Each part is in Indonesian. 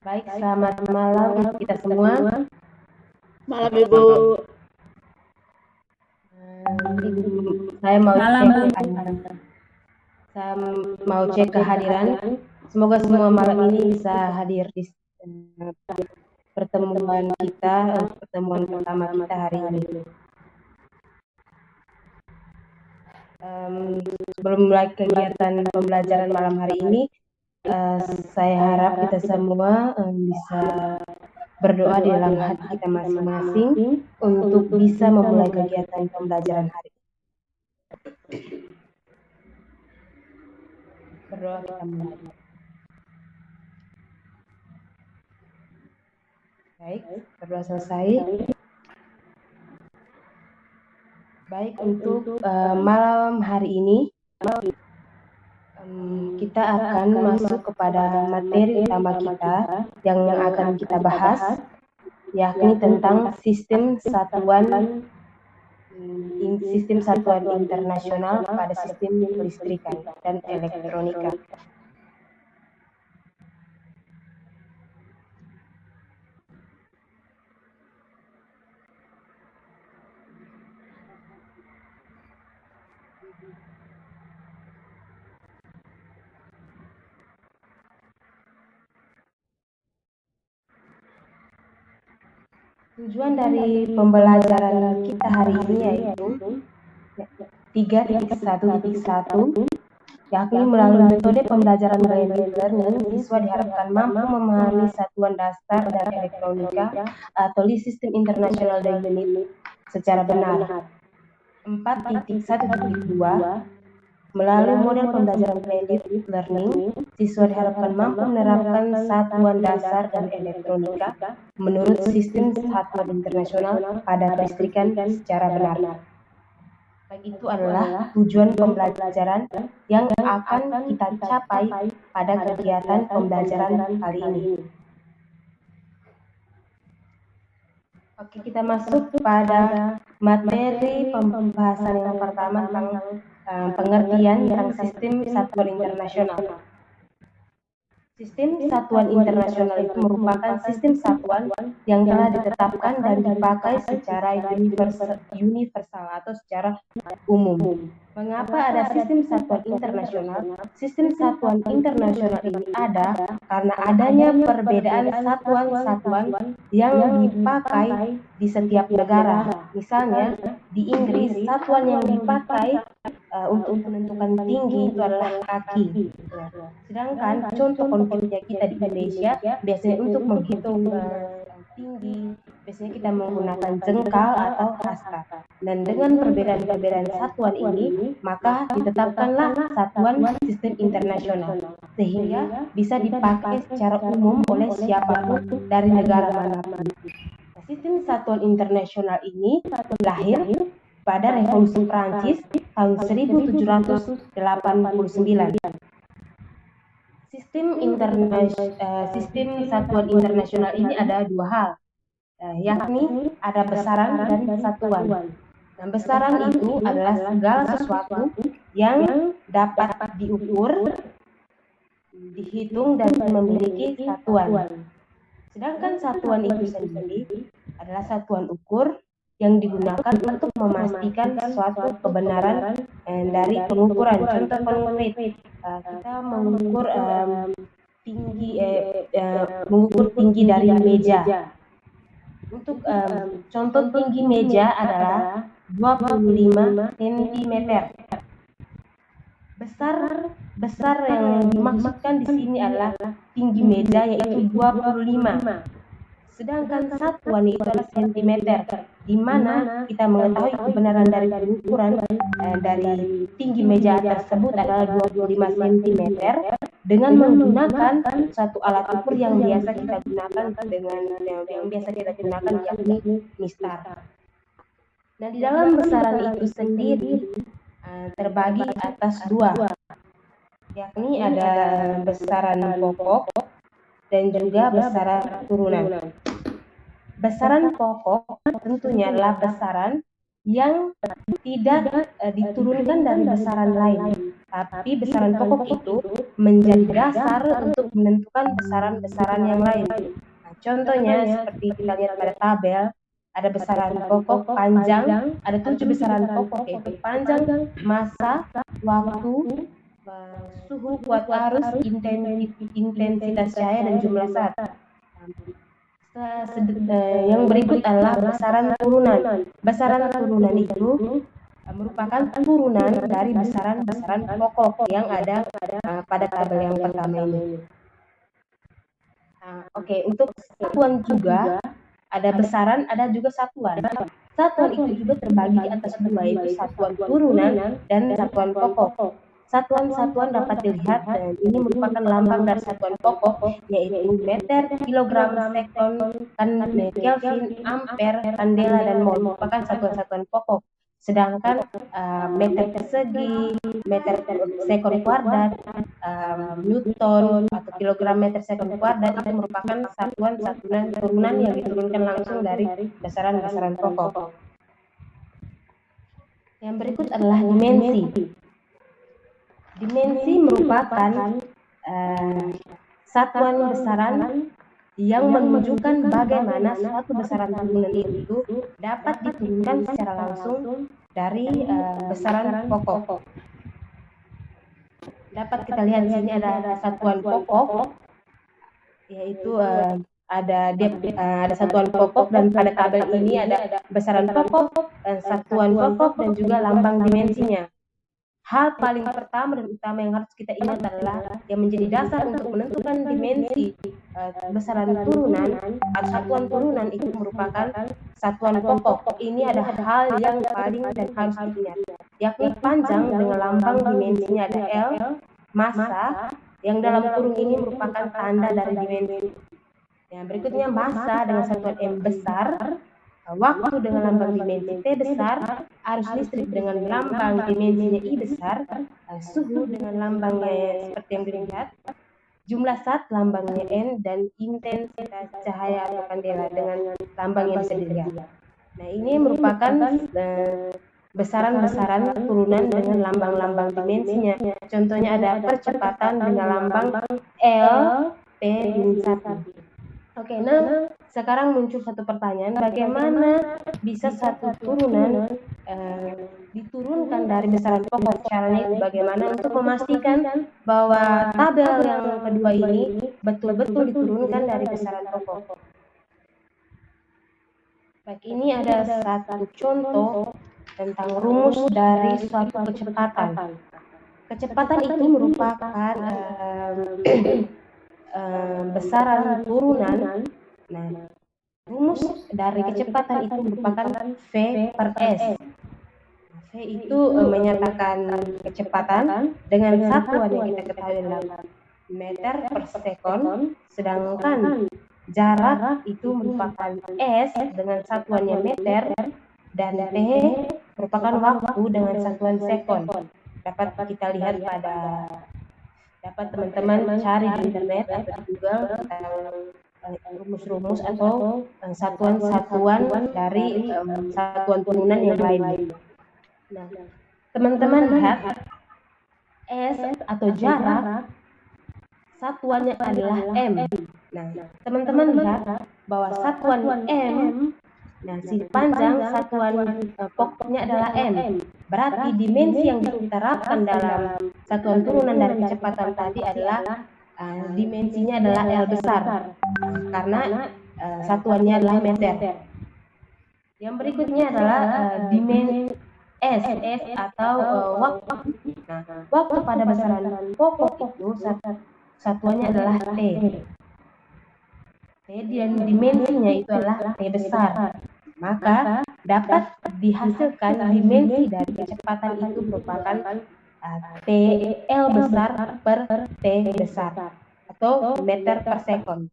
Baik, selamat malam untuk kita semua. Malam Ibu. Saya mau Malam cek saya mau cek kehadiran. Semoga semua malam ini bisa hadir di pertemuan kita, pertemuan pertama kita hari ini. Sebelum mulai kegiatan pembelajaran malam hari ini, saya harap kita semua bisa berdoa di dalam hati kita masing-masing untuk bisa memulai kegiatan pembelajaran hari ini. Berdoa kita mulai. Baik, berdoa selesai. Baik, untuk malam hari ini kita akan masuk kepada materi utama kita yang akan kita bahas, yakni tentang sistem satuan internasional pada sistem kelistrikan dan elektronika. Tujuan dari pembelajaran kita hari ini yaitu 3.1.1, yakni melalui metode pembelajaran blended learning, siswa diharapkan mampu memahami satuan dasar dan elektronika atau sistem internasional dan unit secara benar. 4.1.2, melalui model pembelajaran blended learning, siswa diharapkan mampu menerapkan satuan dasar dan elektronika menurut sistem satuan internasional pada kelistrikan secara benar. Itu adalah tujuan pembelajaran yang akan kita capai pada kegiatan pembelajaran kali ini. Oke, kita masuk pada materi pembahasan yang pertama tentang pengertian tentang sistem satuan internasional. Sistem satuan internasional itu merupakan sistem satuan yang telah ditetapkan dan dipakai secara universal atau secara umum. Mengapa ada sistem satuan internasional? Sistem satuan internasional ini ada karena adanya perbedaan satuan-satuan yang dipakai di setiap negara. Misalnya, di Inggris, satuan yang dipakai untuk menentukan tinggi itu adalah kaki. Sedangkan contoh konkretnya kita di Indonesia, biasanya untuk menghitung tinggi, biasanya kita menggunakan jengkal atau hasta. Dan dengan perbedaan-perbedaan satuan ini, maka ditetapkanlah satuan sistem internasional, sehingga bisa dipakai secara umum oleh siapapun dari negara manapun. Sistem satuan internasional ini lahir pada Revolusi Prancis tahun 1789. Sistem satuan internasional ini ada dua hal, yakni ada besaran dan satuan. Nah, besaran itu adalah segala sesuatu yang dapat diukur, dihitung, dan memiliki satuan. Sedangkan satuan itu sendiri adalah satuan ukur yang digugakan untuk memastikan suatu kebenaran dari pengukuran. Contoh konkret, kita mengukur tinggi dari meja. Untuk contoh tinggi meja adalah 25 cm. Besar yang dimaksudkan di sini adalah tinggi meja, yaitu 25. Sedangkan satuan itu adalah sentimeter, di mana kita mengetahui kebenaran dari pengukuran dari tinggi meja tersebut adalah 25 cm dengan menggunakan satu alat ukur yang biasa kita gunakan yakni mistar. Nah, di dalam besaran itu sendiri terbagi atas dua, yakni ada besaran pokok dan juga besaran turunan. Besaran pokok tentunya adalah besaran yang tidak diturunkan dari besaran lain, tapi besaran pokok itu menjadi dasar untuk menentukan besaran-besaran yang lain. Nah, contohnya seperti kita lihat pada tabel, ada besaran pokok panjang, ada 7 besaran pokok, yaitu panjang, massa, waktu, suhu, kuat arus, intensitas cahaya, dan jumlah saat. Yang berikut adalah besaran turunan. Besaran turunan itu merupakan turunan dari besaran-besaran pokok yang ada pada tabel yang pertama ini. Oke, untuk satuan juga ada besaran, ada juga satuan. Satuan itu juga terbagi atas dua, yaitu satuan turunan dan satuan pokok. Satuan-satuan dapat dilihat, dan ini merupakan lambang dari satuan pokok, yaitu meter, kilogram, sekon, kelvin, ampere, kandela, dan mol merupakan satuan-satuan pokok. Sedangkan meter persegi, meter sekon kuadrat, newton atau kilogram meter sekon kuadrat itu merupakan satuan-satuan turunan yang diturunkan langsung dari besaran-besaran pokok. Yang berikut adalah dimensi. Dimensi merupakan satuan besaran yang menunjukkan bagaimana suatu besaran turunan itu dapat diturunkan secara langsung dari besaran pokok. Dapat kita lihat di sini ada satuan pokok, yaitu ada satuan pokok, dan pada tabel ini ada besaran pokok, satuan pokok, dan juga lambang dimensinya. Hal paling pertama dan utama yang harus kita ingat adalah yang menjadi dasar untuk menentukan dimensi besaran turunan atau satuan turunan itu merupakan satuan pokok. Ini ada hal yang paling dan harus diingat, yakni panjang dengan lambang dimensinya ada L, massa yang dalam kurung ini merupakan tanda dari dimensi. Yang berikutnya massa dengan satuan M besar, waktu dengan lambang dimensi T besar, arus listrik dengan lambang dimensinya I besar, suhu dengan lambangnya seperti yang dilihat, jumlah saat lambangnya N, dan intensitas cahaya atau kandela dengan lambang yang bisa dilihat. Nah, ini merupakan besaran-besaran turunan dengan lambang-lambang dimensinya. Contohnya ada percepatan dengan lambang L, P, bin 1. Oke, nah sekarang muncul satu pertanyaan, bagaimana bisa satu turunan diturunkan dari besaran pokok? Caranya itu bagaimana untuk memastikan bahwa tabel yang kedua ini betul-betul diturunkan dari besaran pokok. Baik, ini ada satu contoh tentang rumus dari suatu kecepatan. Kecepatan itu merupakan besaran turunan. Nah, rumus dari kecepatan itu merupakan V per S. V itu menyatakan kecepatan dengan satuan yang kita ketahui adalah meter per sekon, sedangkan jarak itu merupakan S dengan satuannya meter, dan T merupakan waktu dengan satuan sekon. Dapat kita lihat dapat teman-teman cari di internet atau di Google tentang rumus-rumus atau satuan-satuan dari satuan turunan yang lain. Nah, teman-teman lihat S atau jarak satuannya adalah M. Nah, teman-teman lihat bahwa satuan M, nah si panjang satuan pokoknya adalah M. Berarti dimensi yang diterapkan dalam satuan turunan dari kecepatan tadi adalah dimensinya adalah L besar, karena satuannya adalah meter. Yang berikutnya adalah dimensi S atau waktu. Nah, waktu pada besaran pokok itu satuannya adalah T. Dan dimensinya itu adalah T besar. Maka dapat dihasilkan dimensi dari kecepatan itu merupakan T L besar per T besar atau meter per sekon.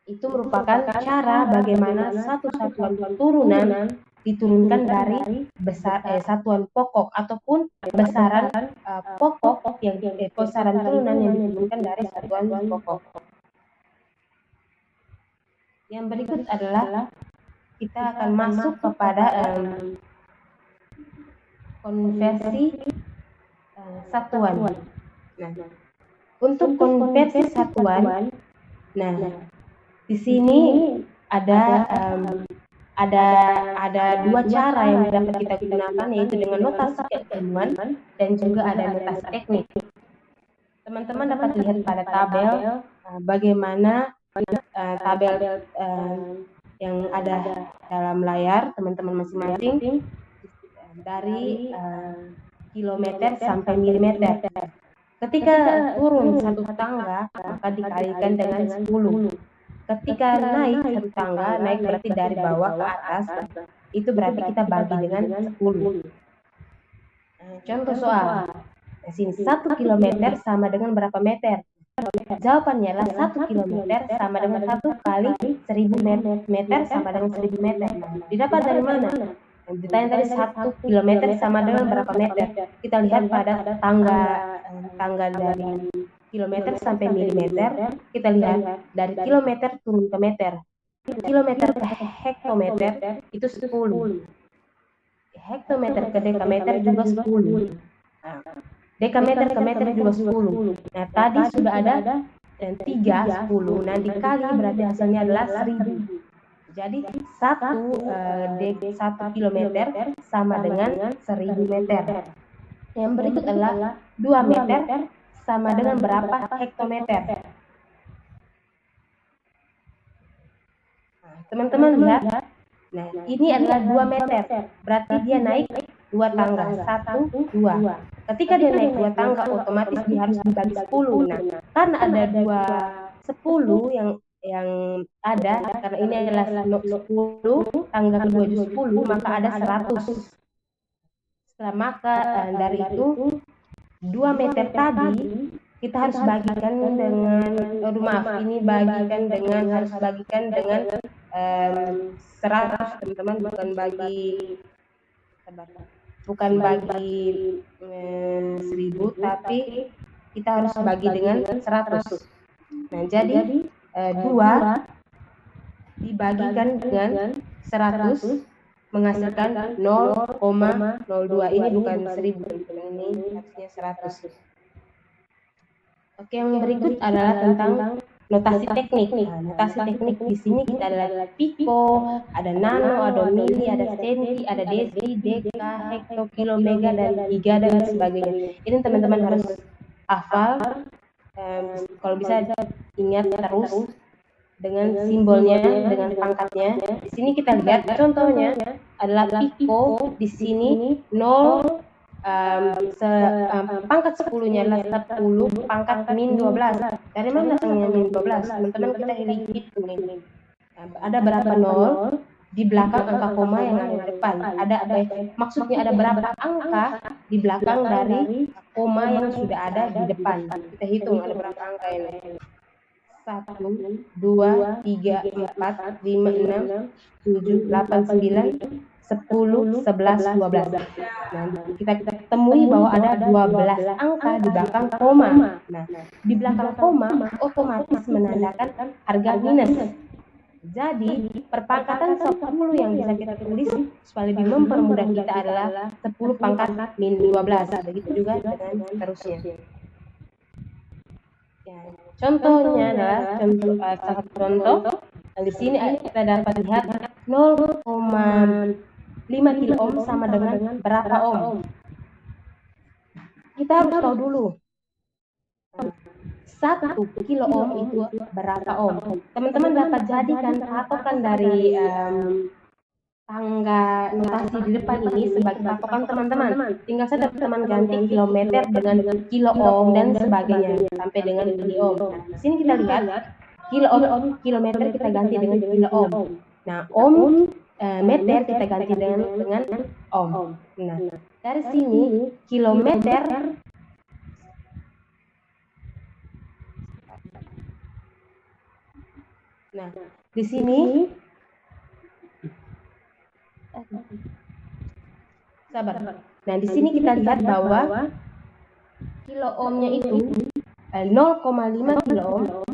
Itu merupakan cara bagaimana satu satuan turunan diturunkan dari satuan pokok ataupun besaran pokok yang besaran turunan yang diturunkan dari satuan pokok. Yang berikut adalah kita akan masuk kepada konversi satuan. Nah, untuk konversi satuan, nah di sini ada dua cara yang dapat kita gunakan, yaitu dengan notasi keilmuan dan juga ada notasi teknik. Teman-teman dapat lihat pada tabel bagaimana tabel yang ada dalam layar teman-teman masing-masing dari kilometer sampai milimeter. Ketika turun satu tangga maka dikalikan dengan 10. Ketika naik satu tangga, naik berarti dari bawah ke atas, itu berarti kita bagi dengan 10. Contoh soal, di sini 1 kilometer sama dengan berapa meter? Jawabannya adalah 1 kilometer sama dengan 1 kali 1000 meter sama dengan 1000 meter. Didapat dari mana? Ditanya tadi 1 kilometer sama dengan berapa meter? Kita lihat pada tangga dari kilometer sampai milimeter. Kita lihat dari kilometer turun ke meter. Kilometer ke hektometer itu 10. Hektometer ke dekameter juga 10. Dekameter ke meter juga 10. Nah, tadi sudah ada 3, 10. Nah, dikali berarti hasilnya adalah 1000. Jadi 1 kilometer sama dengan 1000 meter. Yang berikut adalah 2 meter sama dengan berapa hektometer. Nah, teman-teman lihat. Nah, ini adalah 2 meter. Berarti dia naik 2 tangga. 1, 2. Ketika dia naik 2 tangga, otomatis dia harus dibagi 10. Nah, karena ada 10 yang ada, karena ini adalah 10, tangga kedua juga 10, maka ada 100. Setelah maka dari itu 2 meter tadi kita harus bagikan dengan harus bagikan dengan 100, teman-teman, bukan bagi 1000, tapi kita harus bagi dengan 100. Nah, jadi 2 dibagikan dengan 100 menghasilkan 0,02. Ini bukan 1000, ini harusnya 100. Oke, yang berikut adalah tentang notasi teknik. Nah, notasi teknik di sini kita ada pico, ada nano, ada mili, ada senti, ada desi, deka, hekto, kilo, mega, dan giga, dan sebagainya. Ini teman-teman harus hafal. Kalau bisa ingat terus dengan simbolnya, dengan pangkatnya. Di sini kita lihat contohnya adalah pico. Di sini 0, pangkat 10-nya adalah 10, pangkat min 12. Dari mana datangnya min 12? Teman-teman kita hitung ini. Ada berapa 0 di belakang angka koma yang ada di depan? Maksudnya ada berapa angka di belakang dari koma yang sudah ada di depan? Kita hitung ada berapa angka ini. 1, 2, 3, 4, 5, 6, 7, 8, 9, 10, 11, 12. Nah, kita temui bahwa ada 12 angka di belakang koma. Nah, di belakang koma otomatis menandakan harga minus. Jadi, perpangkatan 10 yang bisa kita tulis supaya lebih mempermudah kita adalah 10 pangkat min 12. Begitu juga dengan seterusnya. Ya, contohnya adalah salah contoh. Di sini kita dapat lihat 0,5 kilo ohm sama dengan berapa ohm. Kita harus tahu dulu 1 kilo ohm itu berapa ohm. Teman-teman dapat jadikan patokan dari tangga notasi di depan ini sebagai patokan teman-teman. Tinggal saja teman ganti kilometer dengan kilo ohm dan sebagainya sampai dengan mili ohm. Nah, di sini kita lihat kilo ohm, kilometer kita ganti dengan kilo ohm. Nah, ohm, meter kita ganti dengan ohm. Nah, dari sini kilometer Nah, di sini sabar. Nah, di sini kita lihat bahwa kilo ohmnya itu 0,5 kilo ohm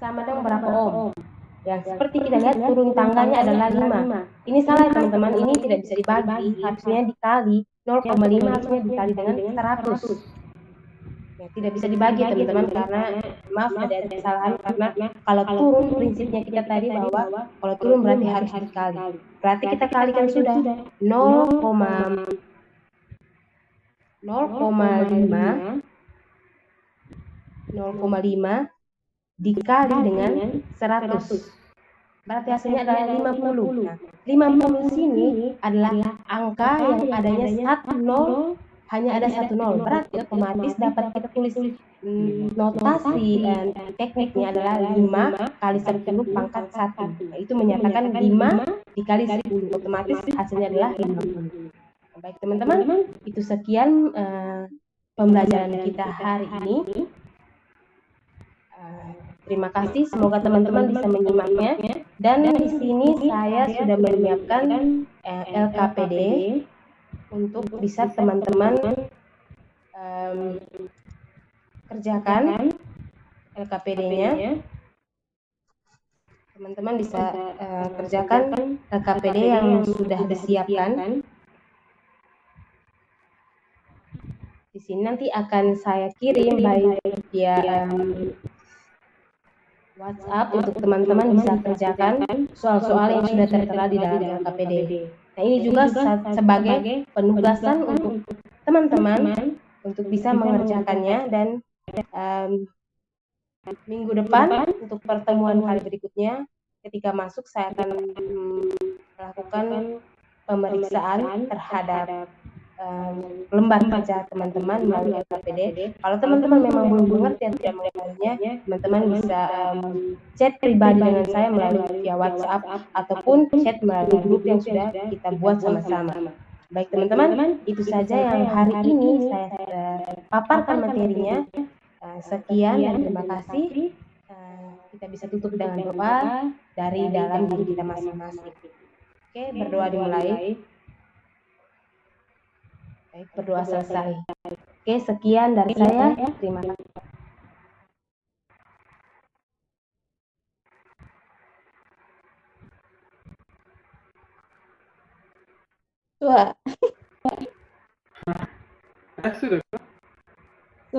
sama dengan berapa ohm? Yang seperti kita lihat turun tangganya adalah 5. Ini salah teman-teman, ini tidak bisa dibagi, harusnya dikali 0,5 harusnya dikali dengan 100. Ya, tidak bisa dibagi teman-teman karena maaf ada kesalahan karena kalau turun prinsipnya kita tadi bahwa kalau turun berarti harus dikali. Berarti kita kalikan sudah 0,5 dikali dengan 100. Berarti hasilnya adalah 50. Nah, 50 sini adalah angka yang adanya 1 0, hanya ada 1 0. Berarti otomatis dapat kita tulis notasi tekniknya adalah 5 kali 10 pangkat 1. Nah, itu menyatakan 5 dikali 10. Otomatis hasilnya adalah 50. Baik teman-teman, itu sekian pembelajaran kita hari ini. Terima kasih, semoga teman-teman bisa menyimaknya. Dan di sini saya sudah menyiapkan LKPD untuk bisa teman-teman kerjakan LKPD-nya. Teman-teman bisa kerjakan LKPD yang sudah disiapkan. Di sini nanti akan saya kirim baik via WhatsApp untuk teman-teman bisa kerjakan soal-soal yang sudah tertera di dalam LKPD. Nah, ini juga sebagai penugasan untuk teman-teman untuk bisa mengerjakannya, dan minggu depan untuk pertemuan kali berikutnya ketika masuk saya akan melakukan pemeriksaan terhadap lembar kerja teman-teman melalui LKPD. Kalau teman-teman memang belum mengerti dan tidak mengetahuinya, teman-teman bisa chat pribadi dengan saya melalui via WhatsApp ataupun chat melalui grup yang sudah kita buat sama-sama. Baik teman-teman, itu saja yang hari ini saya paparkan materinya. Sekian dan terima kasih. Kita bisa tutup dengan doa dari dalam diri kita masing-masing. Oke, berdoa dimulai. Baik, berdoa selesai. Oke, sekian dari saya. Terima kasih.